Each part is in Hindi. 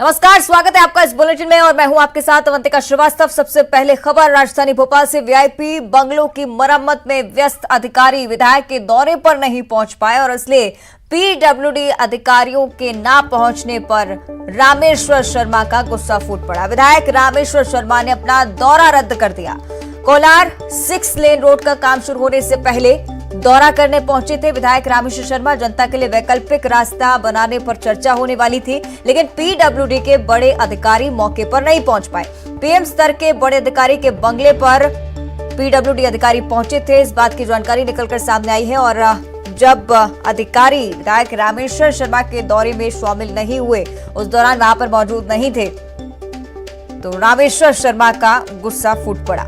नमस्कार, स्वागत है आपका इस बुलेटिन में और मैं हूं आपके साथ अवंतिका श्रीवास्तव। सबसे पहले खबर राजधानी भोपाल से। वीआईपी बंगलों की मरम्मत में व्यस्त अधिकारी विधायक के दौरे पर नहीं पहुंच पाए और इसलिए पीडब्ल्यूडी अधिकारियों के ना पहुंचने पर रामेश्वर शर्मा का गुस्सा फूट पड़ा। विधायक रामेश्वर शर्मा ने अपना दौरा रद्द कर दिया। कोलार 6 लेन रोड का काम शुरू होने से पहले दौरा करने पहुंचे थे विधायक रामेश्वर शर्मा। जनता के लिए वैकल्पिक रास्ता बनाने पर चर्चा होने वाली थी, लेकिन पीडब्ल्यूडी के बड़े अधिकारी मौके पर नहीं पहुंच पाए। पीएम स्तर के बड़े अधिकारी के बंगले पर पीडब्ल्यूडी अधिकारी पहुंचे थे, इस बात की जानकारी निकलकर सामने आई है। और जब अधिकारी विधायक रामेश्वर शर्मा के दौरे में शामिल नहीं हुए, उस दौरान वहां पर मौजूद नहीं थे, तो रामेश्वर शर्मा का गुस्सा फूट पड़ा।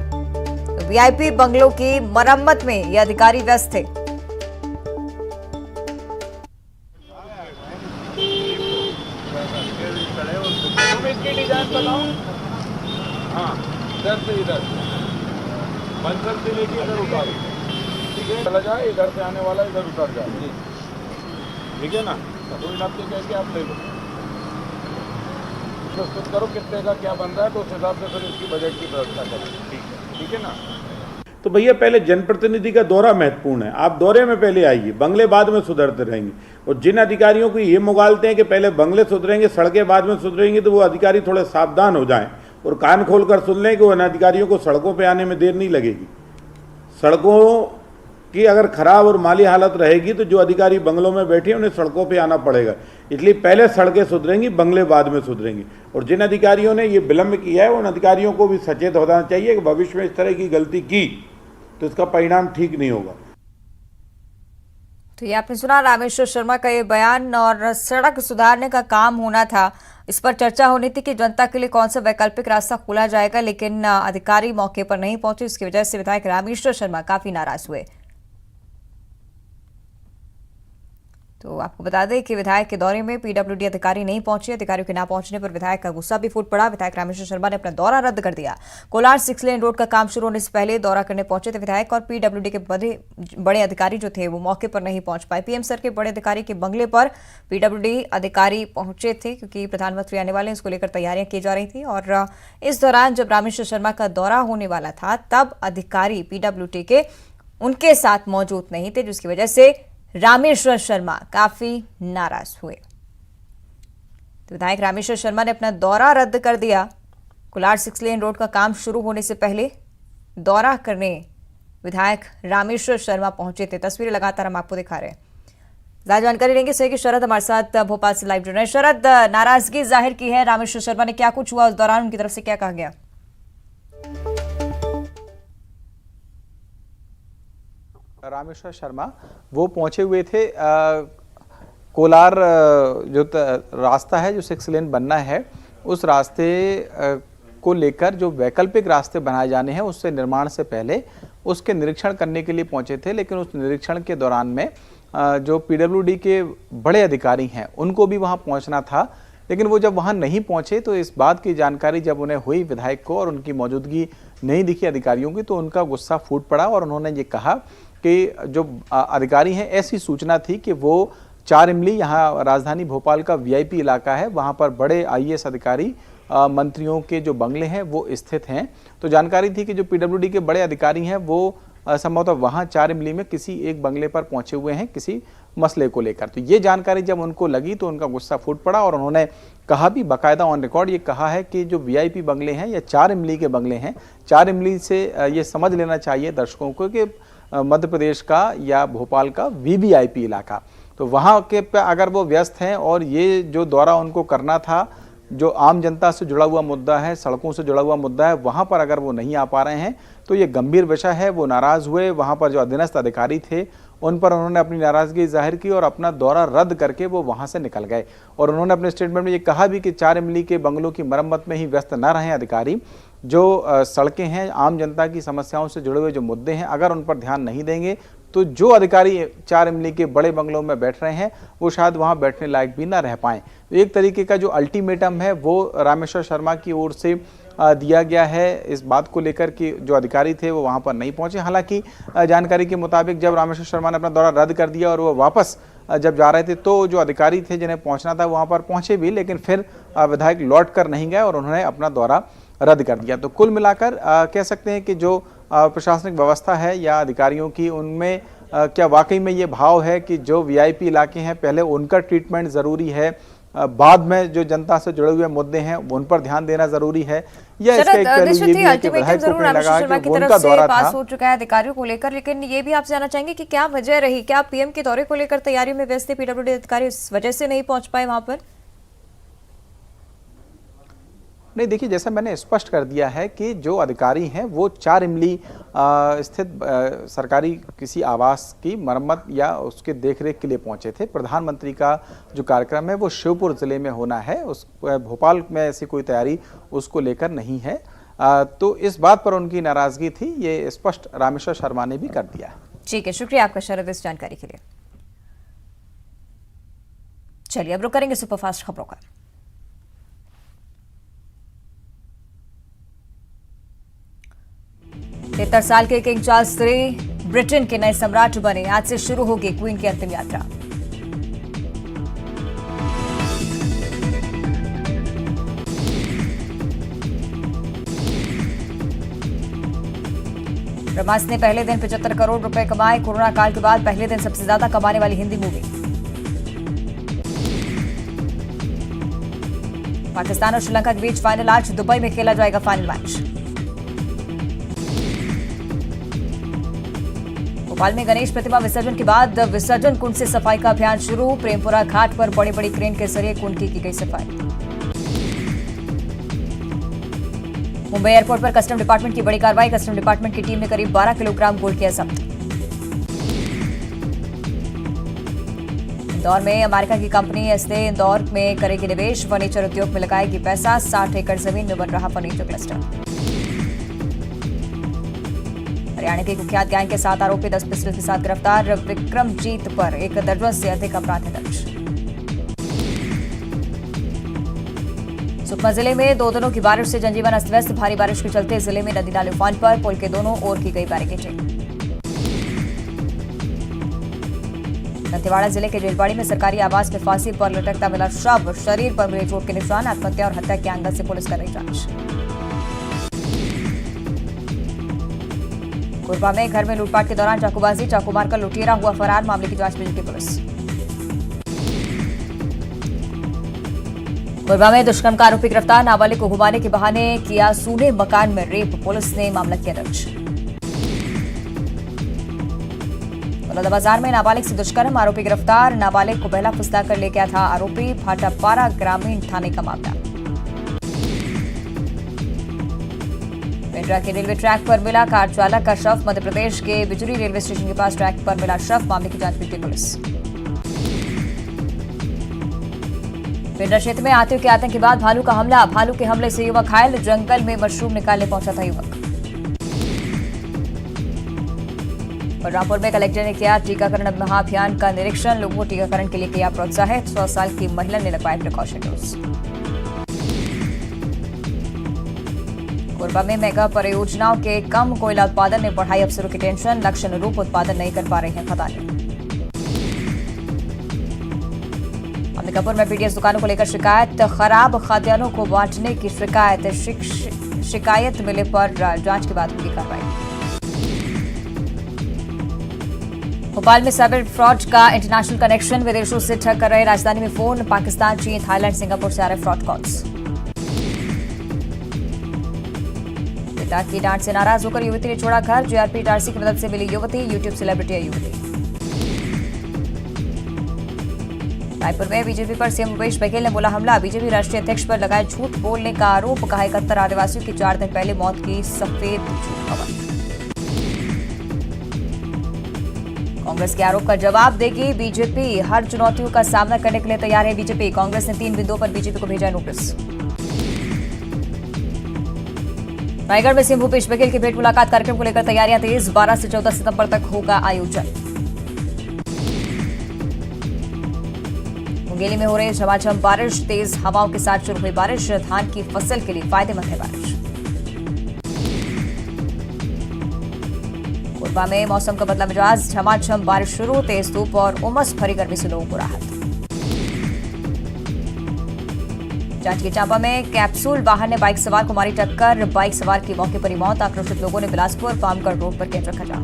वीआईपी बंगलों की मरम्मत में ये अधिकारी व्यस्त थे। इसकी डिजाइन बताओ। हाँ, इधर से इधर मंजिल से लेके इधर उतारो, ठीक है? चला जाए, इधर से आने वाला इधर उतर जाए, ठीक है ना? तो इन आपसे कह के आप ले लो, प्रस्तुत करो कितने का क्या बन रहा है, तो उस हिसाब से फिर इसकी बजट की व्यवस्था करें, ठीक है ना? तो भैया पहले जनप्रतिनिधि का दौरा महत्वपूर्ण है। आप दौरे में पहले आइए, बंगले बाद में सुधरते रहेंगे। और जिन अधिकारियों को ये मुगालते हैं कि पहले बंगले सुधरेंगे, सड़कें बाद में सुधरेंगी, तो वो अधिकारी थोड़े सावधान हो जाएं और कान खोलकर सुन लें कि उन अधिकारियों को सड़कों पे आने में देर नहीं लगेगी। सड़कों की अगर खराब और माली हालत रहेगी तो जो अधिकारी बंगलों में बैठे उन्हें सड़कों पे आना पड़ेगा। इसलिए पहले सड़कें सुधरेंगी, बंगले बाद में सुधरेंगी। और जिन अधिकारियों ने ये विलंब किया है उन अधिकारियों को भी सचेत होना चाहिए कि भविष्य में इस तरह की गलती की तो इसका परिणाम ठीक नहीं होगा। तो ये आपने सुना रामेश्वर शर्मा का ये बयान। और सड़क सुधारने का काम होना था, इस पर चर्चा होनी थी कि जनता के लिए कौन सा वैकल्पिक रास्ता खोला जाएगा, लेकिन अधिकारी मौके पर नहीं पहुंचे, इसकी वजह से विधायक रामेश्वर शर्मा काफी नाराज हुए। तो आपको बता दें कि विधायक के दौरे में पीडब्ल्यूडी अधिकारी नहीं पहुंचे। अधिकारियों के ना पहुंचने पर विधायक का गुस्सा भी फूट पड़ा। विधायक रामेश्वर शर्मा ने अपना दौरा रद्द कर दिया। कोलार 6 लेन रोड का काम शुरू होने से पहले दौरा करने पहुंचे थे विधायक, और पीडब्ल्यूडी के बड़े अधिकारी जो थे वो मौके पर नहीं पहुंच पाए। पीएम सर के बड़े अधिकारी के बंगले पर पीडब्ल्यूडी अधिकारी पहुंचे थे क्योंकि प्रधानमंत्री आने वाले, इसको लेकर तैयारियां की जा रही थी। और इस दौरान जब रामेश्वर शर्मा का दौरा होने वाला था, तब अधिकारी पीडब्ल्यूडी के उनके साथ मौजूद नहीं थे, जिसकी वजह से रामेश्वर शर्मा काफी नाराज हुए। तो विधायक रामेश्वर शर्मा ने अपना दौरा रद्द कर दिया। कोलार 6 लेन रोड का काम शुरू होने से पहले दौरा करने विधायक रामेश्वर शर्मा पहुंचे थे। तस्वीरें लगातार हम आपको दिखा रहे हैं। ज्यादा जानकारी लेंगे सही कि शरद हमारे साथ भोपाल से लाइव जुड़ रहे हैं। शरद, नाराजगी जाहिर की है रामेश्वर शर्मा ने, क्या कुछ हुआ उस दौरान, उनकी तरफ से क्या कहा गया? रामेश्वर शर्मा वो पहुंचे हुए थे कोलार जो रास्ता है, जो 6 लेन बनना है, उस रास्ते को लेकर जो वैकल्पिक रास्ते बनाए जाने हैं उससे निर्माण से पहले उसके निरीक्षण करने के लिए पहुंचे थे। लेकिन उस निरीक्षण के दौरान में जो पीडब्ल्यूडी के बड़े अधिकारी हैं उनको भी वहां पहुंचना था, लेकिन वो जब वहां नहीं पहुंचे तो इस बात की जानकारी जब उन्हें हुई विधायक को और उनकी मौजूदगी नहीं दिखी अधिकारियों की, तो उनका गुस्सा फूट पड़ा और उन्होंने ये कहा कि जो अधिकारी हैं, ऐसी सूचना थी कि वो 4 इमली, यहाँ राजधानी भोपाल का वीआईपी इलाका है, वहाँ पर बड़े आईएएस अधिकारी मंत्रियों के जो बंगले हैं वो स्थित हैं। तो जानकारी थी कि जो पीडब्ल्यूडी के बड़े अधिकारी हैं वो संभवतः वहाँ 4 इमली में किसी एक बंगले पर पहुंचे हुए हैं किसी मसले को लेकर। तो ये जानकारी जब उनको लगी तो उनका गुस्सा फूट पड़ा और उन्होंने कहा भी, बाकायदा ऑन रिकॉर्ड ये कहा है कि जो वीआईपी बंगले हैं ये 4 इमली के बंगले हैं। 4 इमली से ये समझ लेना चाहिए दर्शकों को कि मध्य प्रदेश का या भोपाल का वीवीआईपी इलाका, तो वहाँ के पे अगर वो व्यस्त हैं और ये जो दौरा उनको करना था, जो आम जनता से जुड़ा हुआ मुद्दा है, सड़कों से जुड़ा हुआ मुद्दा है, वहाँ पर अगर वो नहीं आ पा रहे हैं तो ये गंभीर विषय है। वो नाराज़ हुए, वहाँ पर जो अधीनस्थ अधिकारी थे उन पर उन्होंने अपनी नाराज़गी जाहिर की और अपना दौरा रद्द करके वो वहाँ से निकल गए। और उन्होंने अपने स्टेटमेंट में ये कहा भी कि 4 इमली के बंगलों की मरम्मत में ही व्यस्त न रहें अधिकारी। जो सड़कें हैं, आम जनता की समस्याओं से जुड़े हुए जो मुद्दे हैं, अगर उन पर ध्यान नहीं देंगे तो जो अधिकारी 4 इमली के बड़े बंगलों में बैठ रहे हैं वो शायद वहां बैठने लायक भी ना रह पाएं। तो एक तरीके का जो अल्टीमेटम है वो रामेश्वर शर्मा की ओर से दिया गया है इस बात को लेकर कि जो अधिकारी थे वो वहां पर नहीं पहुंचे। हालांकि जानकारी के मुताबिक जब रामेश्वर शर्मा ने अपना दौरा रद्द कर दिया और वो वापस जब जा रहे थे तो जो अधिकारी थे जिन्हें पहुंचना था वहां पर पहुंचे भी, लेकिन फिर विधायक लौट कर नहीं गए और उन्होंने अपना दौरा रद्द कर दिया। तो कुल मिलाकर कह सकते हैं कि जो प्रशासनिक व्यवस्था है या अधिकारियों की, उनमें क्या वाकई में ये भाव है कि जो वीआईपी इलाके हैं पहले उनका ट्रीटमेंट ज़रूरी है, बाद में जो जनता से जुड़े हुए मुद्दे हैं उन पर ध्यान देना जरूरी है, या इसका एक पहलू ये भी है कि विधायक को नहीं लगा कि उनका दौरा था पास हो चुका है अधिकारियों को लेकर, लेकिन ये भी आपसे जानना चाहेंगे कि क्या वजह रही, क्या पीएम के दौरे को लेकर तैयारी में व्यस्त थे पीडब्ल्यूडी अधिकारी, इस वजह से नहीं पहुंच पाए वहां पर? नहीं, देखिए जैसा मैंने स्पष्ट कर दिया है कि जो अधिकारी हैं वो 4 इमली स्थित सरकारी किसी आवास की मरम्मत या उसके देखरेख के लिए पहुंचे थे। प्रधानमंत्री का जो कार्यक्रम है वो शिवपुर जिले में होना है, उस भोपाल में ऐसी कोई तैयारी उसको लेकर नहीं है। तो इस बात पर उनकी नाराजगी थी, ये स्पष्ट रामेश्वर शर्मा ने भी कर दिया है। ठीक है, शुक्रिया आपका शरद इस जानकारी के लिए। चलिए अब रुक करेंगे सुपरफास्ट खबरों का। 73 साल के किंग चार्ल्स III ब्रिटेन के नए सम्राट बने। आज से शुरू होगी क्वीन की अंतिम यात्रा। प्रभास ने पहले दिन 75 करोड़ रुपए कमाए। कोरोना काल के बाद पहले दिन सबसे ज्यादा कमाने वाली हिंदी मूवी। पाकिस्तान और श्रीलंका के बीच फाइनल आज दुबई में खेला जाएगा फाइनल मैच। भोपाल में गणेश प्रतिमा विसर्जन के बाद विसर्जन कुंड से सफाई का अभियान शुरू। प्रेमपुरा घाट पर बड़ी बड़ी क्रेन के जरिए कुंड की गई सफाई। मुंबई एयरपोर्ट पर कस्टम डिपार्टमेंट की बड़ी कार्रवाई। कस्टम डिपार्टमेंट की टीम ने करीब 12 किलोग्राम गोल्ड किया जब्त। इंदौर में अमेरिका की कंपनी एस्ते इंदौर में करेगी निवेश। फर्नीचर उद्योग में लगाएगी पैसा। 60 एकड़ जमीन में बन रहा फर्नीचर क्लस्टर। हरियाणा के कुख्यात गैंग के 7 आरोपी 10 पिस्टल के साथ गिरफ्तार। विक्रमजीत पर 1 दर्जन से अधिक अपराध दर्ज। सुकमा जिले में 2 दिनों की बारिश से जनजीवन अस्त व्यस्त। भारी बारिश के चलते जिले में नदी नाले उफान पर। पुल के दोनों ओर की गई बैरिकेडिंग। दंतेवाड़ा जिले के जेलवाड़ी में सरकारी आवास में फांसी पर लटकता मिला शव। शरीर पर मिले चोट के निशान। आत्महत्या और हत्या के एंगल से पुलिस कर रही जांच। कोरबा में घर में लूटपाट के दौरान चाकूबाजी। चाकू मारकर लुटेरा हुआ फरार। मामले की जांच में जुटी पुलिस। कोरबा में दुष्कर्म का आरोपी गिरफ्तार। नाबालिग को घुमाने के बहाने किया सूने मकान में रेप। पुलिस ने मामला किया दर्ज। बलौदाबाजार में नाबालिग से दुष्कर्म। आरोपी गिरफ्तार। नाबालिग को बहला फुसला कर ले गया था आरोपी। भाटापारा ग्रामीण थाने का मामला। पेंड्रा के रेलवे ट्रैक पर मिला कार चालक का शव। मध्य प्रदेश के बिजुरी रेलवे स्टेशन के पास ट्रैक पर मिला शव। मामले की जांच में जुटी पुलिस। पेंड्रा क्षेत्र में आतंक के आतंक के बाद भालू का हमला। भालू के हमले से युवक घायल। जंगल में मशरूम निकालने पहुंचा था युवक। बलरामपुर में कलेक्टर ने किया टीकाकरण महाअभियान का निरीक्षण। लोगों को टीकाकरण के लिए किया प्रोत्साहित। 100 साल की महिला ने लगवाए प्रिकॉशन डोज। कोरबा में मेगा परियोजनाओं के कम कोयला उत्पादन ने बढ़ाई अफसरों की टेंशन। लक्ष्य अनुरूप उत्पादन नहीं कर पा रही हैं खदानें। अंबिकापुर में पीडीएस दुकानों को लेकर शिकायत। खराब खाद्यान्नों को बांटने की शिकायत। शिकायत मिले पर जांच के बाद होगी कार्रवाई। भोपाल में साइबर फ्रॉड का इंटरनेशनल कनेक्शन। विदेशों से ठग कर रहे राजधानी में फोन। पाकिस्तान, चीन, थाईलैंड, सिंगापुर से आ रहे फ्रॉड कॉल्स। पिता की डांट से नाराज होकर युवती ने छोड़ा घर। जीआरपी टारसी की मदद से मिली युवती। यूट्यूब सेलिब्रिटी है युवती। रायपुर में बीजेपी पर सीएम भूपेश बघेल ने बोला हमला। बीजेपी राष्ट्रीय अध्यक्ष पर लगाए झूठ बोलने का आरोप। कहा 71 आदिवासियों की 4 दिन पहले मौत की सफेद झूठ खबर। कांग्रेस के आरोप का जवाब देगी बीजेपी। हर चुनौतियों का सामना करने के लिए तैयार है बीजेपी। कांग्रेस ने 3 बिंदुओं पर बीजेपी को भेजा नोटिस। रायगढ़ में सीएम भूपेश बघेल की भेंट मुलाकात कार्यक्रम को लेकर तैयारियां तेज। 12 से 14 सितंबर तक होगा आयोजन। मुंगेली में हो रही झमाझम बारिश। तेज हवाओं के साथ शुरू हुई बारिश। धान की फसल के लिए फायदेमंद है बारिश। कोरबा में मौसम का बदला मिजाज, झमाझम बारिश शुरू, तेज धूप और उमस भरी गर्मी से लोगों को राहत। जांजगीर चांपा में कैप्सूल वाहन ने बाइक सवार को मारी टक्कर, बाइक सवार की मौके पर ही मौत। आक्रोशित लोगों ने बिलासपुर पामगढ़ रोड पर केंद्र रखा जाम।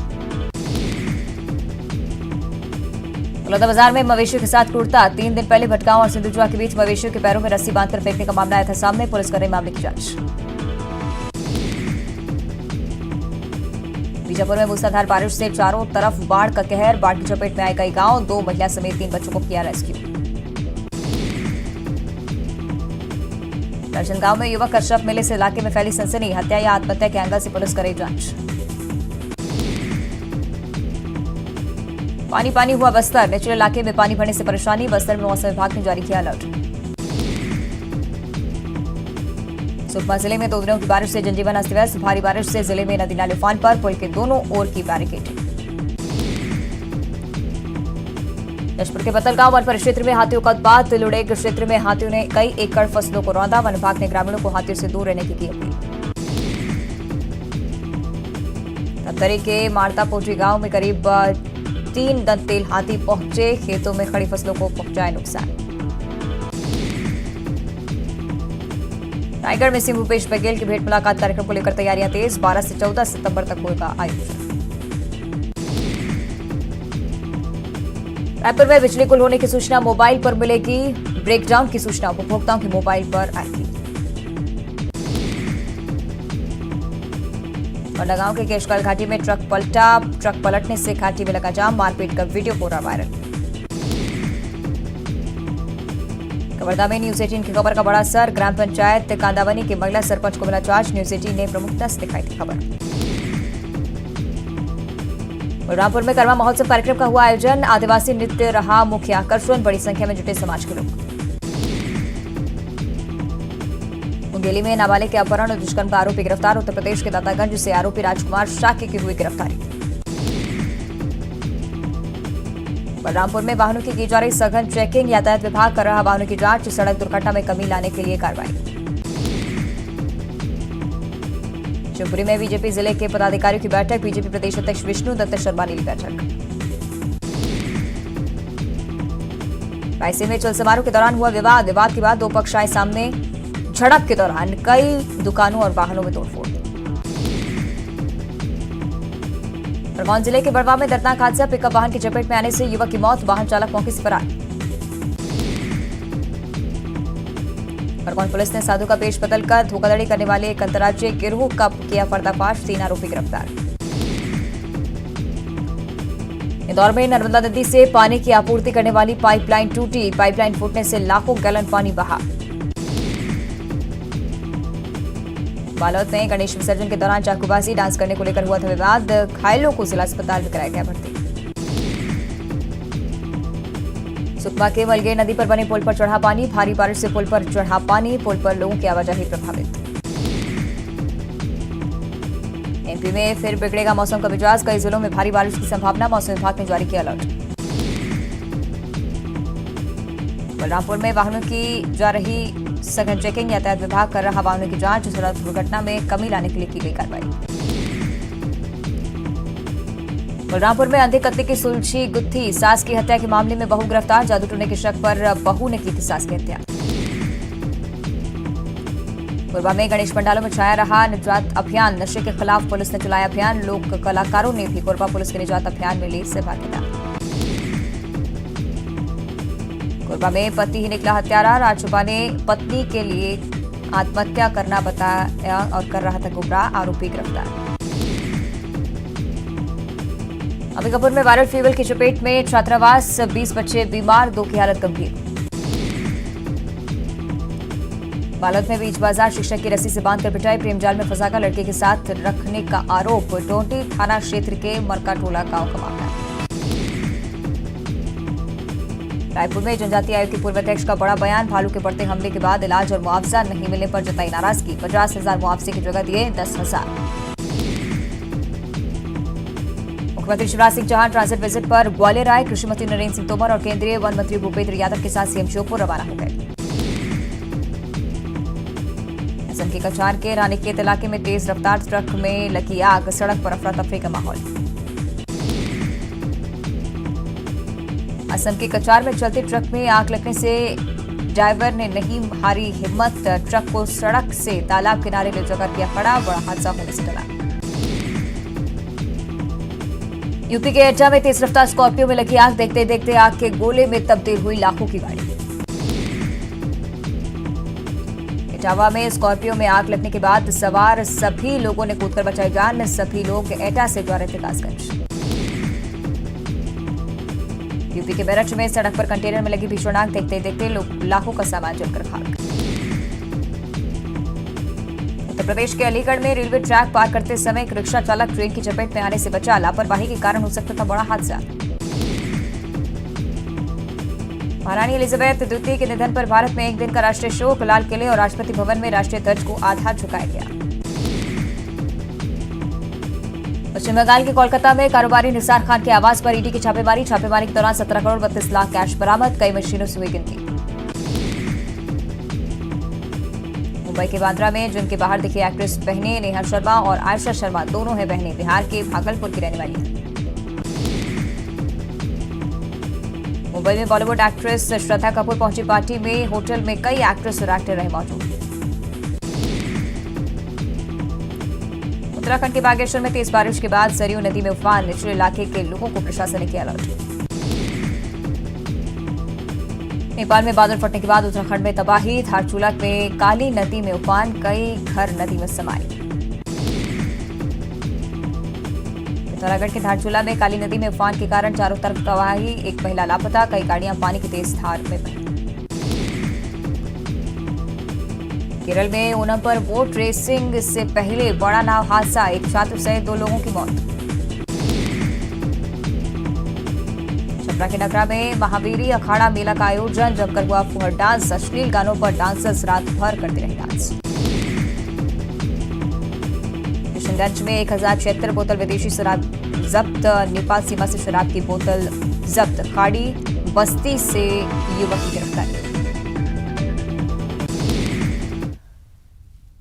बलौदाबाजार में मवेशियों के साथ क्रूरता, 3 दिन पहले भटगांव और सिंधुजुआ के बीच मवेशियों के पैरों में रस्सी बांधकर फेंकने का मामला आया था सामने, पुलिस कर रही मामले की जांच। बीजापुर में मूसलाधार बारिश से चारों तरफ बाढ़ का कहर, बाढ़ की चपेट में आए कई गांव, 2 महिला समेत 3 बच्चों को किया रेस्क्यू। राजनांदगांव में युवक का शव मिलने से इलाके में फैली सनसनी, हत्या या आत्महत्या के एंगल से पुलिस कर रही जांच। पानी पानी हुआ बस्तर, निचले इलाके में पानी भरने से परेशानी, बस्तर में मौसम विभाग ने जारी किया अलर्ट। सुकमा जिले में 2 दिनों की बारिश से जनजीवन अस्त व्यस्त, भारी बारिश से जिले में नदी नाले उफान पर, पुल के दोनों ओर की बैरिकेडिंग। जशपुर के पतलगांव वन परिक्षेत्र में हाथियों का उत्पात, लुड़ेग क्षेत्र में हाथियों ने कई एकड़ फसलों को रौंदा, वन विभाग ने ग्रामीणों को हाथियों से दूर रहने की अपील। तत्तरी के मारता पोटरी गांव में करीब 3 दंतेल हाथी पहुंचे, खेतों में खड़ी फसलों को पहुंचाए नुकसान। रायगढ़ में सीएम भूपेश बघेल की भेंट मुलाकात कार्यक्रम को लेकर तैयारियां तेज, 12 से 14 सितंबर तक होगा आयोजन। रायपुर में बिजली गुल होने की सूचना मोबाइल पर मिलेगी, ब्रेकडाउन की सूचना उपभोक्ताओं के मोबाइल पर आएगी। बंडागांव के केशकाल घाटी में ट्रक पलटा, ट्रक पलटने से घाटी में लगा जाम, मारपीट का वीडियो हो रहा वायरल। कवर्धा में न्यूज 18 की खबर का बड़ा असर, ग्राम पंचायत कांदावनी के महिला सरपंच को मिला चार्ज, न्यूज 18 ने प्रमुखता से दिखाई थी खबर। बलरामपुर में करवा महोत्सव कार्यक्रम का हुआ आयोजन, आदिवासी नृत्य रहा मुख्य आकर्षण, बड़ी संख्या में जुटे समाज के लोग। मुंगेली में नाबालिग के अपहरण और दुष्कर्म का आरोपी गिरफ्तार, उत्तर प्रदेश के दातागंज से आरोपी राजकुमार शाक्य की हुई गिरफ्तारी। बलरामपुर में वाहनों की जा रही सघन चेकिंग, यातायात विभाग कर रहा वाहनों की जांच, सड़क दुर्घटना में कमी लाने के लिए कार्रवाई। शिवपुरी में बीजेपी जिले के पदाधिकारियों की बैठक, बीजेपी प्रदेश अध्यक्ष विष्णु दत्त शर्मा ने ली बैठक। रायसेन में चल समारोह के दौरान हुआ विवाद, विवाद के बाद 2 पक्ष आए सामने, झड़प के दौरान कई दुकानों और वाहनों में तोड़फोड़। खरगोन जिले के बड़वा में दर्दनाक हादसा, पिकअप वाहन की चपेट में आने से युवक की मौत, वाहन चालक मौके से फरार। खरगोन पुलिस ने साधु का पेश बदलकर धोखाधड़ी करने वाले एक अंतर्राज्यीय गिरोह का किया पर्दाफाश, 3 आरोपी गिरफ्तार। इंदौर में नर्मदा नदी से पानी की आपूर्ति करने वाली पाइपलाइन टूटी, पाइपलाइन फूटने से लाखों गैलन पानी बहा। बालोद में गणेश विसर्जन के दौरान चाकूबाजी, डांस करने को लेकर हुआ था विवाद, घायलों को जिला अस्पताल में कराया गया भर्ती। सुकमा के मलगे नदी पर बने पुल पर चढ़ा पानी, भारी बारिश से पुल पर चढ़ा पानी, पुल पर लोगों की आवाजाही प्रभावित। एमपी में फिर बिगड़ेगा मौसम का मिजाज, कई जिलों में भारी बारिश की संभावना, मौसम विभाग ने जारी किया अलर्ट। बलरामपुर में वाहनों की जा रही सघन चेकिंग, यातायात विभाग कर रहा वाहनों की जांच, सड़क दुर्घटना में कमी लाने के लिए की गई कार्रवाई। बलरामपुर में अंधे कत्ले की सुलझी गुत्थी, सास की हत्या के मामले में बहू गिरफ्तार, जादू टोने के शक पर बहू ने की थी सास की हत्या। कोरबा में गणेश पंडालों में छाया रहा निजात अभियान, नशे के खिलाफ पुलिस ने चलाया अभियान, लोक कलाकारों ने भी कोरबा पुलिस के निजात अभियान में ली सहभागिता। कोरबा में पति ही निकला हत्यारा, राजसभा ने पत्नी के लिए आत्महत्या करना बताया और कर रहा था गुमराह, आरोपी गिरफ्तार। अंबिकापुर में वायरल फीवर की चपेट में छात्रावास, 20 बच्चे बीमार, 2 की हालत गंभीर। बालोद में बीच बाजार शिक्षक की रस्सी से बांधकर पिटाई, प्रेमजाल में फंसाकर लड़के के साथ रखने का आरोप, टोंटी थाना क्षेत्र के मरकाटोला गांव का मामला। रायपुर में जनजातीय आयोग के पूर्व अध्यक्ष का बड़ा बयान, भालू के बढ़ते हमले के बाद इलाज और मुआवजा नहीं मिलने पर जताई नाराजगी, 50,000 मुआवजे की जगह दिए 10,000। मुख्यमंत्री शिवराज सिंह चौहान ट्रांजिट विजिट पर ग्वालियर आए, कृषि मंत्री नरेंद्र सिंह तोमर और केंद्रीय वन मंत्री भूपेंद्र यादव के साथ सीएम श्योपुर रवाना हो गए। असम के कछार के रानीखेत इलाके में तेज रफ्तार ट्रक में लगी आग, सड़क पर अफरा तफरी का माहौल। असम के कचार में चलते ट्रक में आग लगने से ड्राइवर ने नहीं हारी हिम्मत, ट्रक को सड़क से तालाब किनारे ले जाकर किया खड़ा, बड़ा हादसा होने से टला। यूपी के एटा में तेज रफ्तार स्कॉर्पियो में लगी आग, देखते देखते आग के गोले में तब्दील हुई लाखों की गाड़ी। इटावा में स्कॉर्पियो में आग लगने के बाद सवार सभी लोगों ने कूदकर बचाई जान, सभी लोग एटा से जा रहे थे कासगंज। यूपी के मेरठ में सड़क पर कंटेनर में लगी भीषण आग, देखते देखते लाखों का सामान जलकर खाक। उत्तर प्रदेश के अलीगढ़ में रेलवे ट्रैक पार करते समय एक रिक्शा चालक ट्रेन की चपेट में आने से बचा, लापरवाही के कारण हो सकता था बड़ा हादसा। महारानी एलिजाबेथ द्वितीय के निधन पर भारत में एक दिन का राष्ट्रीय शोक, लाल किले और राष्ट्रपति भवन में राष्ट्रीय ध्वज को आधा झुकाया गया। पश्चिम बंगाल के कोलकाता में कारोबारी निसार खान के आवास पर ईडी की छापेमारी के दौरान 17 करोड़ 32 लाख कैश बरामद, कई मशीनों से हुई गिनती। मुंबई के बांद्रा में जिनके बाहर दिखी एक्ट्रेस बहनें नेहा शर्मा और आयशा शर्मा, दोनों हैं बहनें, बिहार के भागलपुर की रहने वाली हैं। मुंबई में बॉलीवुड एक्ट्रेस श्रद्धा कपूर पहुंची पार्टी में, होटल में कई एक्ट्रेस और एक्टर रहे मौजूद। उत्तराखंड के बागेश्वर में तेज बारिश के बाद सरयू नदी में उफान, निचले इलाके के लोगों को प्रशासन ने किया अलर्ट। नेपाल में बादल फटने के बाद उत्तराखंड में तबाही, धारचूला में काली नदी में उफान, कई घर नदी में समाये। पिथौरागढ़ के धारचूला में काली नदी में उफान के कारण चारों तरफ तबाही, एक महिला लापता, कई गाड़ियां पानी की तेज धार में बही। केरल में ओणम पर बोट रेसिंग से पहले बड़ा नाव हादसा, एक छात्र सहित 2 लोगों की मौत। छपरा के नगरा में महावीरी अखाड़ा मेला का आयोजन, जमकर हुआ फुहर डांस, अश्लील गानों पर डांसर्स रात भर करते रहे डांस। किशनगंज में 1076 बोतल विदेशी शराब जब्त, नेपाल सीमा से शराब की बोतल जब्त, खाड़ी बस्ती से युवक की गिरफ्तारी।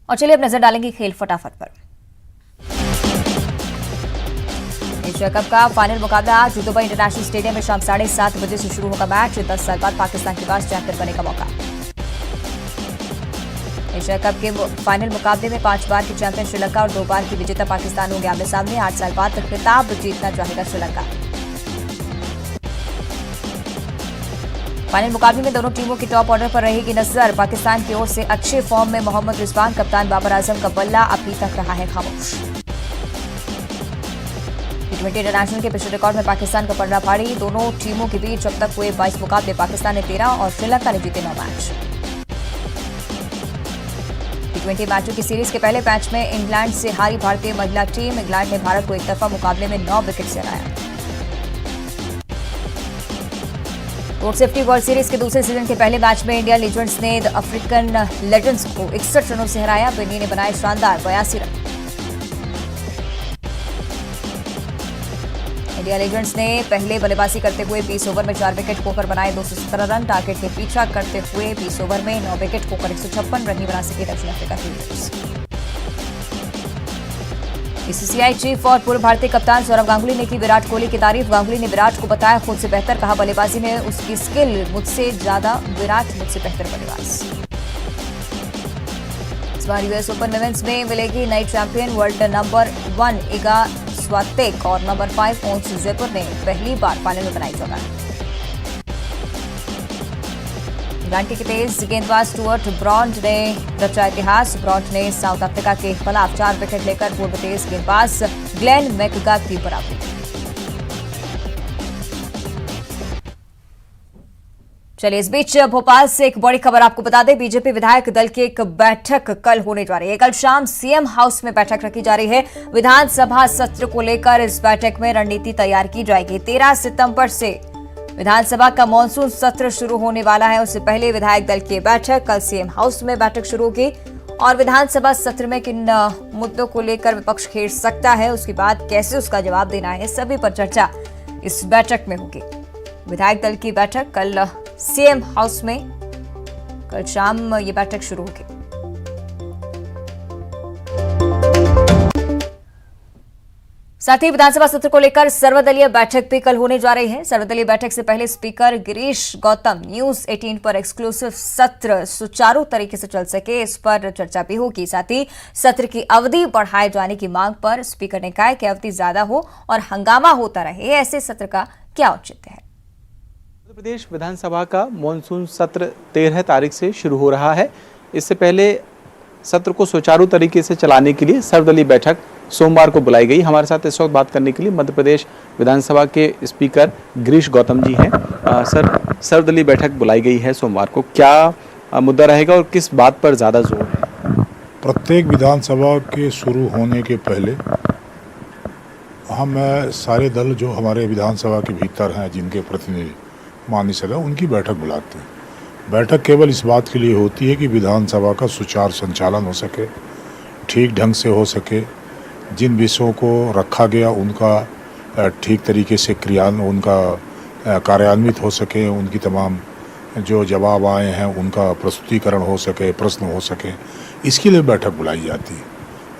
और चलिए अब नजर डालेंगे खेल फटाफट पर। एशिया कप का फाइनल मुकाबला आज दुबई इंटरनेशनल स्टेडियम में शाम 7:30 बजे से शुरू होगा मैच, 10 साल बाद पाकिस्तान के पास चैंपियन बनने का मौका। एशिया कप के फाइनल मुकाबले में 5 बार की चैंपियन श्रीलंका और 2 बार की विजेता पाकिस्तान होंगे आमने सामने। 8 साल बाद खिताब जीतना चाहेगा श्रीलंका। फाइनल मुकाबले में दोनों टीमों की टॉप ऑर्डर पर रहेगी नजर। पाकिस्तान की ओर से अच्छे फॉर्म में मोहम्मद रिजवान, कप्तान बाबर आजम का बल्ला अभी तक रहा है खामोश। T20 इंटरनेशनल के पिछले रिकॉर्ड में पाकिस्तान का पलड़ा भारी, दोनों टीमों के बीच अब तक हुए 22 मुकाबले, पाकिस्तान ने 13 और श्रीलंका ने जीते 9 मैच। T20 मैचों की सीरीज के पहले मैच में इंग्लैंड से हारी भारतीय महिला टीम, इंग्लैंड ने भारत को एक तरफा मुकाबले में 9 विकेट से हराया। रोड सेफ्टी वर्ल्ड सीरीज के दूसरे सीजन के पहले मैच में इंडिया लीजेंड्स ने अफ्रीकन लेजेंड्स को 61 रनों से हराया, बेनी ने बनाए शानदार 82 रन। इंडिया लीजेंड्स ने पहले बल्लेबाजी करते हुए 20 ओवर में 4 विकेट खोकर बनाए 217 रन, टारगेट के पीछा करते हुए 20 ओवर में 9 विकेट खोकर 156 रन ही बना सके दक्षिण अफ्रीका की लीजेंड्स। बीसीसीआई चीफ और पूर्व भारतीय कप्तान सौरव गांगुली ने की विराट कोहली की तारीफ। गांगुली ने विराट को बताया खुद से बेहतर, कहा बल्लेबाजी में उसकी स्किल मुझसे ज्यादा, विराट मुझसे बेहतर बल्लेबाज। इस बार यूएस ओपन विमेंस में मिलेगी नई चैंपियन, वर्ल्ड नंबर 1 इगा स्वातेक और नंबर 5 ओन्स जेपुर ने पहली बार फाइनल में बनाई जगह। इंग्लैंड के तेज गेंदबाज स्टुअर्ट ब्रॉड ने रचा इतिहास। ब्रॉड ने साउथ अफ्रीका के खिलाफ 4 विकेट लेकर पूर्व तेज गेंदबाज ग्लेन मैकगा की बराबरी की। चलिए इस बीच भोपाल से एक बड़ी खबर आपको बता दें, बीजेपी विधायक दल की एक बैठक कल होने जा रही है। कल शाम सीएम हाउस में बैठक रखी जा रही है। विधानसभा सत्र को लेकर इस बैठक में रणनीति तैयार की जाएगी। 13 सितंबर से विधानसभा का मानसून सत्र शुरू होने वाला है। उससे पहले विधायक दल की बैठक, कल सीएम हाउस में बैठक शुरू होगी और विधानसभा सत्र में किन मुद्दों को लेकर विपक्ष घेर सकता है, उसके बाद कैसे उसका जवाब देना है, सभी पर चर्चा इस बैठक में होगी। विधायक दल की बैठक कल सीएम हाउस में, कल शाम ये बैठक शुरू होगी। साथ ही विधानसभा सत्र को लेकर सर्वदलीय बैठक भी कल होने जा रही है। सर्वदलीय बैठक से पहले स्पीकर गिरीश गौतम न्यूज 18 पर एक्सक्लूसिव सत्र सुचारू तरीके से चल सके इस पर चर्चा भी होगी। साथ ही सत्र की अवधि बढ़ाए जाने की मांग पर स्पीकर ने कहा कि अवधि ज्यादा हो और हंगामा होता रहे, ऐसे सत्र का क्या औचित्य है। मध्य प्रदेश विधानसभा का मॉनसून सत्र 13 तारीख से शुरू हो रहा है। इससे पहले सत्र को सुचारू तरीके से चलाने के लिए सर्वदलीय बैठक सोमवार को बुलाई गई। हमारे साथ इस वक्त बात करने के लिए मध्य प्रदेश विधानसभा के स्पीकर गिरीश गौतम जी हैं। सर, सर्वदलीय बैठक बुलाई गई है सोमवार को, क्या मुद्दा रहेगा और किस बात पर ज़्यादा जोर है? प्रत्येक विधानसभा के शुरू होने के पहले हम सारे दल जो हमारे विधानसभा के भीतर हैं, जिनके प्रतिनिधि माननीय सदस्य, उनकी बैठक बुलाते हैं। बैठक केवल इस बात के लिए होती है कि विधानसभा का सुचारू संचालन हो सके, ठीक ढंग से हो सके, जिन विषयों को रखा गया उनका ठीक तरीके से उनका कार्यान्वित हो सके, उनकी तमाम जो जवाब आए हैं उनका प्रस्तुतिकरण हो सके, प्रश्न हो सके, इसके लिए बैठक बुलाई जाती है।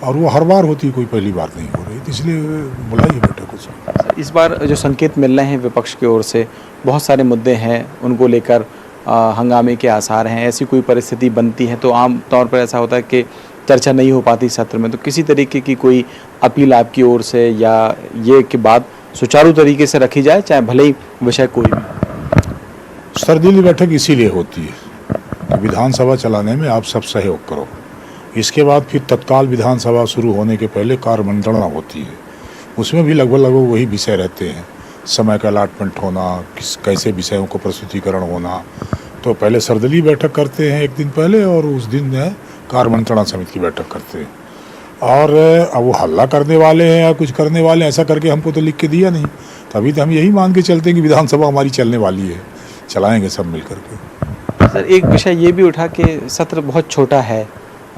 और वो हर बार होती है, कोई पहली बार नहीं हो रही, इसलिए बुलाई है बैठक उसमें। इस बार जो संकेत मिल रहे हैं विपक्ष की ओर से, बहुत सारे मुद्दे हैं, उनको लेकर हंगामे के आसार हैं। ऐसी कोई परिस्थिति बनती है तो आम तौर पर ऐसा होता है कि चर्चा नहीं हो पाती सत्र में, तो किसी तरीके की कोई अपील आपकी ओर से या ये कि बात सुचारू तरीके से रखी जाए, चाहे भले ही विषय कोई भी। सर्वदलीय बैठक इसीलिए होती है कि विधानसभा चलाने में आप सब सहयोग करो। इसके बाद फिर तत्काल विधानसभा शुरू होने के पहले कार्यमंत्रणा होती है, उसमें भी लगभग वही विषय रहते हैं। समय का अलॉटमेंट होना, कैसे विषयों को प्रस्तुतिकरण होना। तो पहले सर्वदलीय बैठक करते हैं एक दिन पहले, और उस दिन कार्यमंत्रणा समिति की बैठक करते हैं। और अब वो हल्ला करने वाले हैं या कुछ करने वाले हैं, ऐसा करके हमको तो लिख के दिया नहीं। तभी तो हम यही मान के चलते हैं कि विधानसभा हमारी चलने वाली है, चलाएंगे सब मिल करके। सर, एक विषय ये भी उठा कि सत्र बहुत छोटा है।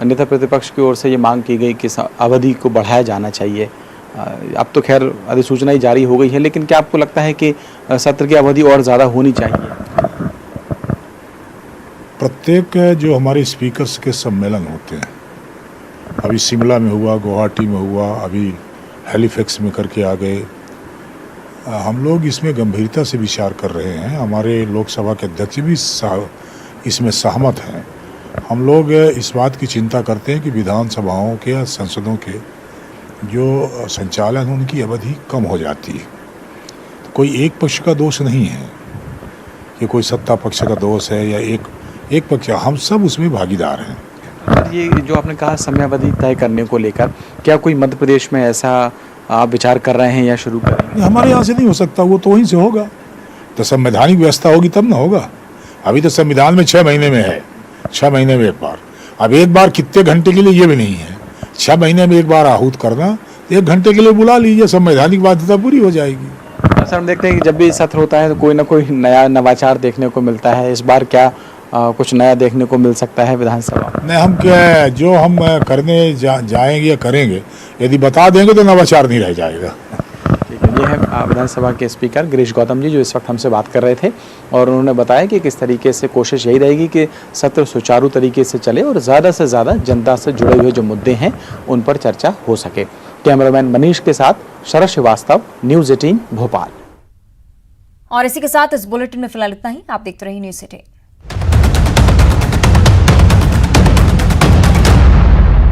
नेता प्रतिपक्ष की ओर से ये मांग की गई कि अवधि को बढ़ाया जाना चाहिए। अब तो खैर अधिसूचना ही जारी हो गई है, लेकिन क्या आपको लगता है कि सत्र की अवधि और ज़्यादा होनी चाहिए? प्रत्येक जो हमारे स्पीकर्स के सम्मेलन होते हैं, अभी शिमला में हुआ, गुवाहाटी में हुआ, अभी हैलीफैक्स में करके आ गए, हम लोग इसमें गंभीरता से विचार कर रहे हैं। हमारे लोकसभा के अध्यक्ष भी इसमें सहमत हैं। हम लोग इस बात की चिंता करते हैं कि विधानसभाओं के या संसदों के जो संचालन, उनकी अवधि कम हो जाती है। तो कोई एक पक्ष का दोष नहीं है कि कोई सत्ता पक्ष का दोष है या एक पक्ष, हम सब उसमें भागीदार हैं। सर, ये जो आपने कहा समयावधि तय करने को लेकर, क्या कोई मध्य प्रदेश में ऐसा आप विचार कर रहे हैं या शुरू कर रहे हैं? हमारे यहाँ से नहीं हो सकता, वो तो वहीं से होगा। तो संवैधानिक व्यवस्था होगी तब ना होगा। अभी तो संविधान में 6 महीने में है, 6 महीने में एक बार। अब एक बार कितने घंटे के लिए ये भी नहीं है। 6 महीने में एक बार आहूत करना, 1 घंटे के लिए बुला लीजिए, संवैधानिक बाध्यता पूरी हो जाएगी। सर, हम देखते हैं कि जब भी सत्र होता है तो कोई ना कोई नया नवाचार देखने को मिलता है। इस बार क्या कुछ नया देखने को मिल सकता है विधानसभा? नहीं, हम क्या जो हम करने जाएंगे या करेंगे, यदि बता देंगे तो नवाचार नहीं रह जाएगा। ठीक है, ये है विधानसभा के स्पीकर गिरीश गौतम जी, जो इस वक्त हमसे बात कर रहे थे, और उन्होंने बताया कि किस तरीके से कोशिश यही रहेगी कि सत्र सुचारू तरीके से चले और ज़्यादा से ज़्यादा जनता से जुड़े हुए जो मुद्दे हैं उन पर चर्चा हो सके। कैमरामैन मनीष के साथ शरद श्रीवास्तव, न्यूज़ 18 भोपाल। और इसी के साथ इस बुलेटिन में फिलहाल इतना ही। आप देखते रहिए न्यूज़ 18।